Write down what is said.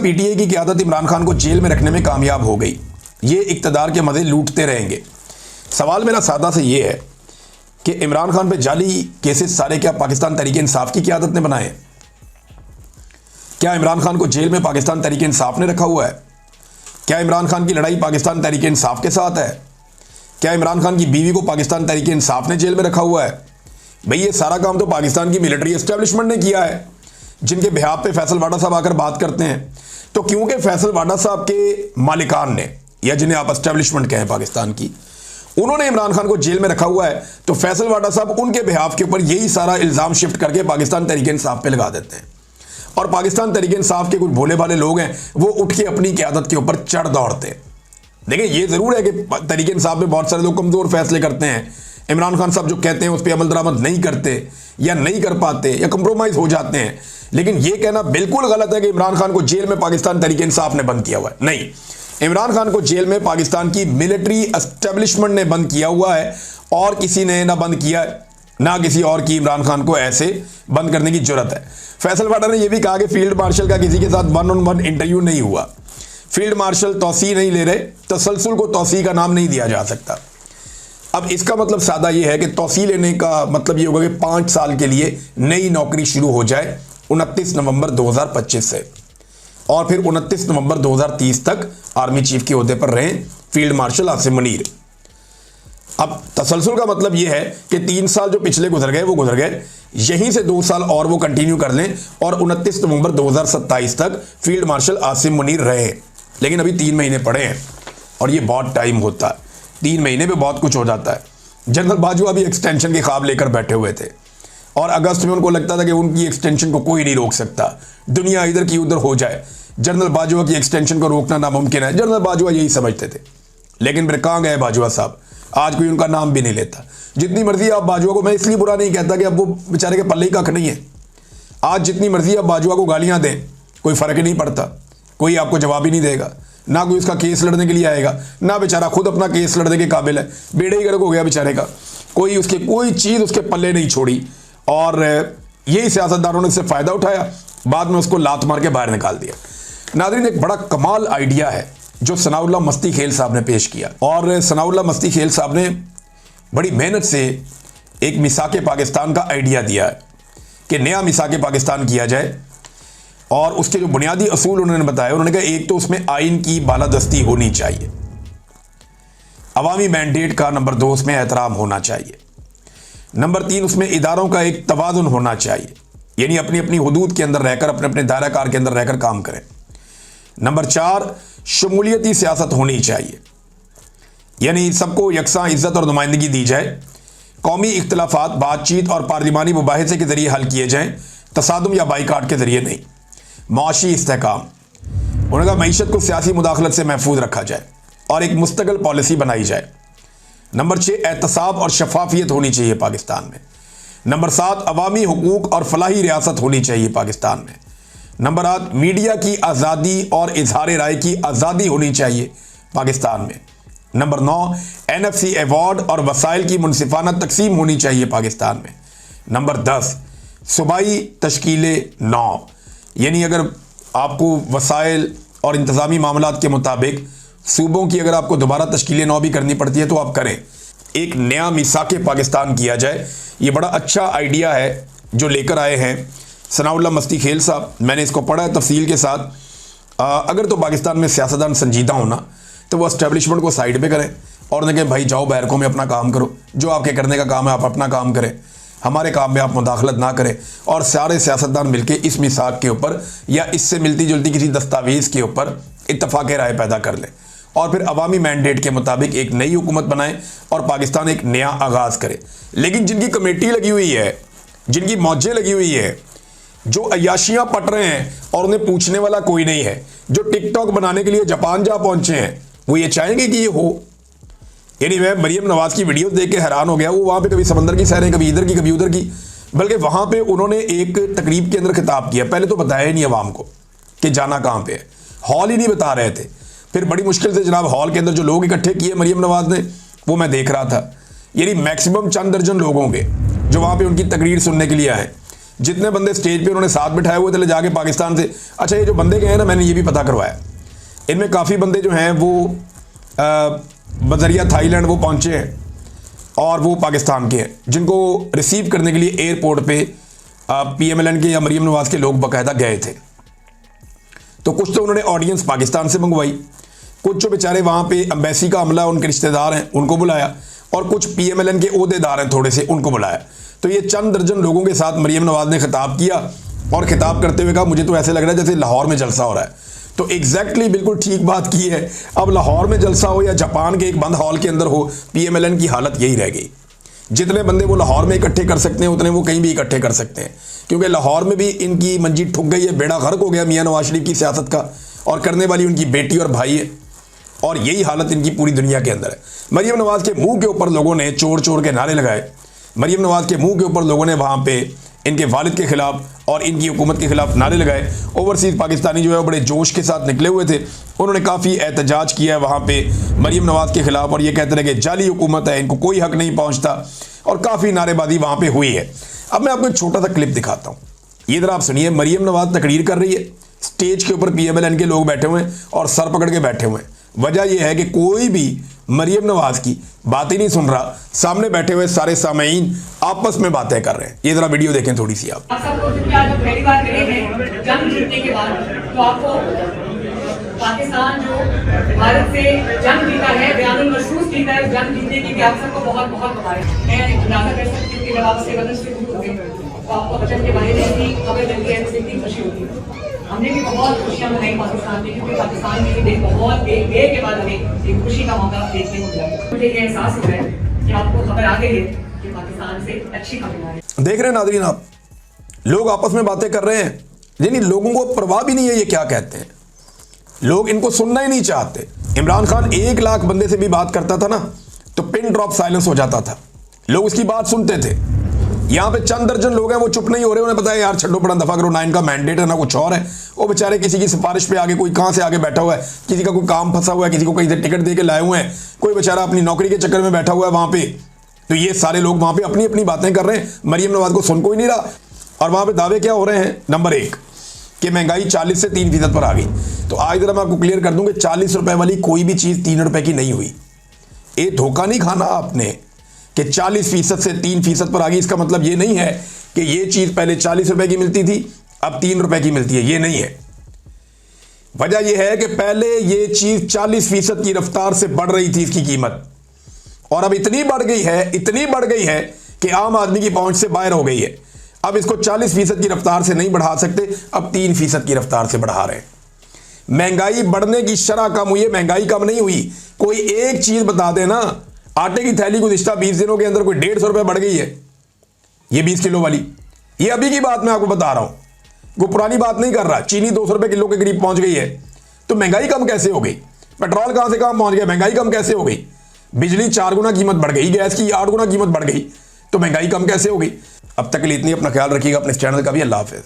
PTI की क़यादत इमरान खान को jail में रखने में कामयाब हो गई। ये इक़्तिदार के मज़े लूटते रहेंगे। सवाल मेरा सादा से ये है कि इमरान खान पे जाली केसेस सारे क्या पाकिस्तान तहरीक इंसाफ की क़यादत ने बनाए हैं? क्या इमरान खान को जेल में पाकिस्तान तहरीक इंसाफ ने रखा हुआ है? क्या इमरान खान की लड़ाई पाकिस्तान तहरीक इंसाफ के साथ है? क्या इमरान खान की बीवी को पाकिस्तान तहरीक इंसाफ ने जेल में रखा हुआ है? भाई ये सारा काम तो पाकिस्तान की मिलिट्री एस्टेब्लिशमेंट ने किया है, जिनके बिहाफ पे फैसल वाडा साहब आकर बात करते हैं। तो क्योंकि फैसल वाडा साहब के मालिकान ने, या जिन्हें आप एस्टेब्लिशमेंट कहें पाकिस्तान की, उन्होंने इमरान खान को जेल में रखा हुआ है, तो फैसल वाडा साहब उनके बिहाफ के ऊपर यही सारा इल्ज़ाम शिफ्ट करके पाकिस्तान तहरीक इंसाफ पे लगा देते हैं। और पाकिस्तान तहरीक इंसाफ के कुछ भोले भाले लोग हैं, वो उठ के अपनी क़यादत के ऊपर चढ़ दौड़ते हैं। देखिए ये ज़रूर है कि तहरीक इंसाफ में बहुत सारे लोग कमज़ोर फैसले करते हैं। इमरान खान साहब जो कहते हैं उस पर अमल दरामद नहीं करते, या नहीं कर पाते, या कंप्रोमाइज़ हो जाते हैं। लेकिन ये कहना बिल्कुल गलत है कि इमरान खान को जेल में पाकिस्तान तहरीक इंसाफ ने बंद किया हुआ है। नहीं, इमरान खान को जेल में पाकिस्तान की मिलिट्री एस्टेब्लिशमेंट ने बंद किया हुआ है, और किसी ने ना बंद किया है, ना किसी और की इमरान खान को ऐसे बंद करने की जरूरत है। फैसल वाडा ने यह भी कहा कि फील्ड मार्शल का किसी के साथ 1-on-1 इंटरव्यू नहीं हुआ। फील्ड मार्शल तौसी नहीं ले रहे, तसलसल को तौसी का नाम नहीं दिया जा सकता। अब इसका मतलब सादा ये है कि तौसी लेने का मतलब ये होगा कि 5 साल के लिए नई नौकरी शुरू हो जाए 29 नवंबर 2025 से, और फिर 29 नवंबर 2030 तक आर्मी चीफ के ओहदे पर रहें फील्ड मार्शल आसिम मुनीर। अब तसलसल का मतलब यह है कि 3 साल जो पिछले गुजर गए वो गुजर गए, यहीं से 2 साल और वो कंटिन्यू कर लें और 29 नवंबर 2027 तक फील्ड मार्शल आसिम मुनीर रहे। लेकिन अभी 3 महीने पड़े हैं, और ये बहुत टाइम होता है। 3 महीने में बहुत कुछ हो जाता है। जनरल बाजवा भी एक्सटेंशन के ख्वाब लेकर बैठे हुए थे, और अगस्त में उनको लगता था कि उनकी एक्सटेंशन को कोई नहीं रोक सकता, दुनिया इधर की उधर हो जाए, जनरल बाजवा की एक्सटेंशन को रोकना नामुमकिन है। जनरल बाजवा यही समझते थे। लेकिन फिर कहाँ गए बाजवा साहब? आज कोई उनका नाम भी नहीं लेता। जितनी मर्जी आप बाजवा को, मैं इसलिए बुरा नहीं कहता कि अब वो बेचारे के पल्ले ही कख नहीं है। आज जितनी मर्जी आप बाजवा को गालियां दें, कोई फर्क ही नहीं पड़ता। कोई आपको जवाब ही नहीं देगा, ना कोई उसका केस लड़ने के लिए आएगा, ना बेचारा खुद अपना केस लड़ने के काबिल है। बेड़े ही गर्क हो गया बेचारे का। कोई चीज़ उसके पल्ले नहीं छोड़ी, और यही सियासतदानों ने इससे फ़ायदा उठाया, बाद में उसको लात मार के बाहर निकाल दिया। नादरीन, एक बड़ा कमाल आइडिया है जो सनाउल्लाह मस्ती खेल साहब ने पेश किया, और सनाउल्लाह मस्ती खेल साहब ने बड़ी मेहनत से एक मिसाके पाकिस्तान का आइडिया दिया है कि नया मिसाके पाकिस्तान किया जाए। और उसके जो बुनियादी असूल उन्होंने बताया, उन्होंने कहा एक तो उसमें आइन की बालादस्ती होनी चाहिए, अवामी मैंडेट का नंबर 2 उसमें एहतराम होना चाहिए, नंबर 3 उसमें इदारों का एक तवाज़ुन होना चाहिए, यानी अपनी अपनी हुदूद के अंदर रहकर, अपने अपने दायरा कार के अंदर रहकर काम करें। नंबर 4 शमूलियती सियासत होनी चाहिए, यानी सबको यकसां इज्जत और नुमाइंदगी दी जाए, कौमी इख्तलाफात बातचीत और पार्लिमानी मुबाहिसे के ज़रिए हल किए जाएँ, तसादुम या बाइकाट के ज़रिए नहीं। माशी इस्तेहकाम, उन्होंने कहा मईशत को सियासी मुदाखलत से महफूज रखा जाए और एक मुस्तकिल पॉलिसी बनाई जाए। नंबर 6 एहतसाब और शफाफियत होनी चाहिए पाकिस्तान में। नंबर 7 अवामी हुकूक और फलाही रियासत होनी चाहिए पाकिस्तान में। नंबर 8 मीडिया की आज़ादी और इजहार राय की आज़ादी होनी चाहिए पाकिस्तान में। नंबर 9 NFC अवार्ड और वसाइल की मुनसिफाना तकसीम होनी चाहिए पाकिस्तान में। नंबर 10 सूबाई तश्कीलें 9, यानी अगर आपको वसाइल और इंतज़ामी मामलात के मुताबिक सूबों की अगर आपको दोबारा तश्कीलें 9 भी करनी पड़ती है तो आप करें। एक नया मिसाके पाकिस्तान किया जाए। ये बड़ा अच्छा आइडिया है जो लेकर आए हैं सनाउल्लाह मस्ती खेल साहब। मैंने इसको पढ़ा है तफसील के साथ। अगर तो पाकिस्तान में सियासतदान संजीदा होना तो वो एस्टेब्लिशमेंट को साइड पे करें और उन्हें कहें भाई जाओ बैरकों में अपना काम करो, जो आपके करने का काम है आप अपना काम करें, हमारे काम में आप मुदाखलत ना करें। और सारे सियासतदान मिलकर इस मिसाक के ऊपर या इससे मिलती जुलती किसी दस्तावेज़ के ऊपर इत्तफाक राय पैदा कर लें, और फिर अवामी मैंडेट के मुताबिक एक नई हुकूमत बनाएं और पाकिस्तान एक नया आगाज़ करे। लेकिन जिनकी कमेटी लगी हुई है, जिनकी मौजें लगी हुई है, जो अय्याशियाँ पट रहे हैं और उन्हें पूछने वाला कोई नहीं है, जो टिकटॉक बनाने के लिए जापान जा पहुँचे हैं, वो ये चाहेंगे कि ये हो। यानी मैं मरीम नवाज़ की वीडियोस देख के हैरान हो गया। वो वहाँ पे कभी समंदर की सैरें, कभी इधर की कभी उधर की, बल्कि वहाँ पे उन्होंने एक तकरीब के अंदर खिताब किया। पहले तो बताया ही नहीं अवाम को कि जाना कहाँ पे है, हॉल ही नहीं बता रहे थे। फिर बड़ी मुश्किल से जनाब हॉल के अंदर जो लोग इकट्ठे किए मरीम नवाज़ ने, वो मैं देख रहा था, यानी मैक्सिमम चंद दर्जन लोग होंगे जो वहाँ पर उनकी तकरीर सुनने के लिए आए। जितने बंदे स्टेज पे उन्होंने साथ बिठाए हुए थे ले जाके पाकिस्तान से। अच्छा, ये जो बंदे गए हैं ना, मैंने ये भी पता करवाया, इनमें काफ़ी बंदे जो हैं वो बजरिया थाईलैंड वो पहुँचे हैं और वो पाकिस्तान के हैं, जिनको रिसीव करने के लिए एयरपोर्ट पे PMLN के या मरीम नवाज़ के लोग बाकायदा गए थे। तो कुछ तो उन्होंने ऑडियंस पाकिस्तान से मंगवाई, कुछ जो बेचारे वहाँ पे एम्बेसी का अमला उनके रिश्तेदार हैं उनको बुलाया, और कुछ PMLN के ओहदेदार हैं थोड़े से उनको बुलाया। तो ये चंद दर्जन लोगों के साथ मरीम नवाज़ ने खिताब किया और खिताब करते हुए कहा मुझे तो ऐसे लग रहा है जैसे लाहौर में जलसा हो रहा है। तो एग्जैक्टली बिल्कुल ठीक बात की है। अब लाहौर में जलसा हो या जापान के एक बंद हॉल के अंदर हो, PMLN की हालत यही रह गई। जितने बंदे वो लाहौर में इकट्ठे कर सकते हैं उतने वो कहीं भी इकट्ठे कर सकते हैं, क्योंकि लाहौर में भी इनकी मंजी ठुक गई है, बेड़ा गर्क हो गया मियां नवाज शरीफ की सियासत का, और करने वाली उनकी बेटी और भाई है, और यही हालत इनकी पूरी दुनिया के अंदर है। मरीम नवाज के मुंह के ऊपर लोगों ने चोर चोर के नारे लगाए, मरीम नवाज के मुंह के ऊपर लोगों ने वहाँ पे इनके वालिद के खिलाफ और इनकी हुकूमत के खिलाफ नारे लगाए। ओवरसीज़ पाकिस्तानी जो है वो बड़े जोश के साथ निकले हुए थे, उन्होंने काफ़ी एहतजाज किया है वहाँ पे मरीम नवाज के खिलाफ, और ये कहते रहे कि जाली हुकूमत है, इनको कोई हक नहीं पहुँचता, और काफ़ी नारेबाजी वहाँ पे हुई है। अब मैं आपको एक छोटा सा क्लिप दिखाता हूँ, ये जरा आप सुनिए। मरीम नवाज तकरीर कर रही है, स्टेज के ऊपर PMLN के लोग बैठे हुए हैं और सर पकड़ के बैठे हुए हैं। वजह यह है कि कोई भी मरीम नवाज की बात ही नहीं सुन रहा, सामने बैठे हुए सारे सामईन आपस में बातें कर रहे हैं। ये जरा वीडियो देखें थोड़ी सी आप। सबको जब पहली बार मिले हैं जंग जीतने के बाद, तो आपको पाकिस्तान जो भारत से जंग जीता है, बयानुल महसूस जीता है, जंग जीतने की भी आप सबको बहुत बहुत मुबारक। मैं अंदाजा कर सकती हूँ कि जब आप से वतन से दूर हो गए तो आपको वतन के बारे में भी खबर मिलती है तो कितनी खुशी होती है। हमने भी बहुत खुशियां मनाई पाकिस्तान में, क्योंकि पाकिस्तान में भी बहुत देर के बाद हमें एक खुशी का मौका देखने को मिला। मुझे ये एहसास हो रहा है कि आपको खबर आ गई है कि पाकिस्तान से अच्छी खबर आ रही है। देख रहे हैं नाज़रीन, आप लोग आपस में बातें कर रहे हैं, यानी लोगों को परवाह भी नहीं है ये क्या कहते हैं, लोग इनको सुनना ही नहीं चाहते। इमरान खान 1 लाख बंदे से भी बात करता था ना तो पिन ड्रॉप साइलेंस हो जाता था, लोग उसकी बात सुनते थे। यहाँ पे चंद दर्जन लोग हैं वो चुप नहीं हो रहे, उन्हें पता है यार छड्डो पड़ा दफा करो, ना इनका मैंडेट है ना कुछ और है। वो बेचारे किसी की सिफारिश पे आगे, कोई कहाँ से आगे बैठा हुआ है, किसी का कोई काम फंसा हुआ है, किसी को कहीं से टिकट दे के लाए हुए हैं, कोई बेचारा अपनी नौकरी के चक्कर में बैठा हुआ है वहाँ पे। तो ये सारे लोग वहाँ पे अपनी अपनी बातें कर रहे हैं, मरीम नवाज को सुन कोई नहीं रहा। और वहाँ पे दावे क्या हो रहे हैं, नंबर 1 कि महंगाई 40 से 3% पर आ गई। तो आज जरा मैं आपको क्लियर कर दूं कि 40 रुपए वाली कोई भी चीज़ 3 रुपए की नहीं हुई। ये धोखा नहीं खाना आपने कि 40% से 3% पर आ गई। इसका मतलब ये नहीं है कि ये चीज़ पहले 40 रुपए की मिलती थी अब 3 रुपए की मिलती है, ये नहीं है। वजह यह है कि पहले ये चीज़ 40% की रफ्तार से बढ़ रही थी इसकी कीमत, और अब इतनी बढ़ गई है कि आम आदमी की पहुंच से बाहर हो गई है। अब इसको 40% की रफ्तार से नहीं बढ़ा सकते, अब 3% की रफ्तार से बढ़ा रहे हैं। महंगाई बढ़ने की शरह कम हुई है, महंगाई कम नहीं हुई। कोई एक चीज बता देना, आटे की थैली गुज़िश्ता 20 दिनों के अंदर कोई 150 रुपए बढ़ गई है, ये 20 किलो वाली। ये अभी की बात मैं आपको बता रहा हूं, वो पुरानी बात नहीं कर रहा। चीनी 200 रुपए किलो के करीब पहुंच गई है, तो महंगाई कम कैसे हो गई? पेट्रोल कहां से कहां पहुंच गया, महंगाई कम कैसे हो गई? बिजली 4 गुना कीमत बढ़ गई, गैस की 8 गुना कीमत बढ़ गई, तो महंगाई कम कैसे हो गई? अब तक के लिए इतनी, अपना ख्याल रखिएगा, अपने चैनल का भी। अल्लाह हाफिज़।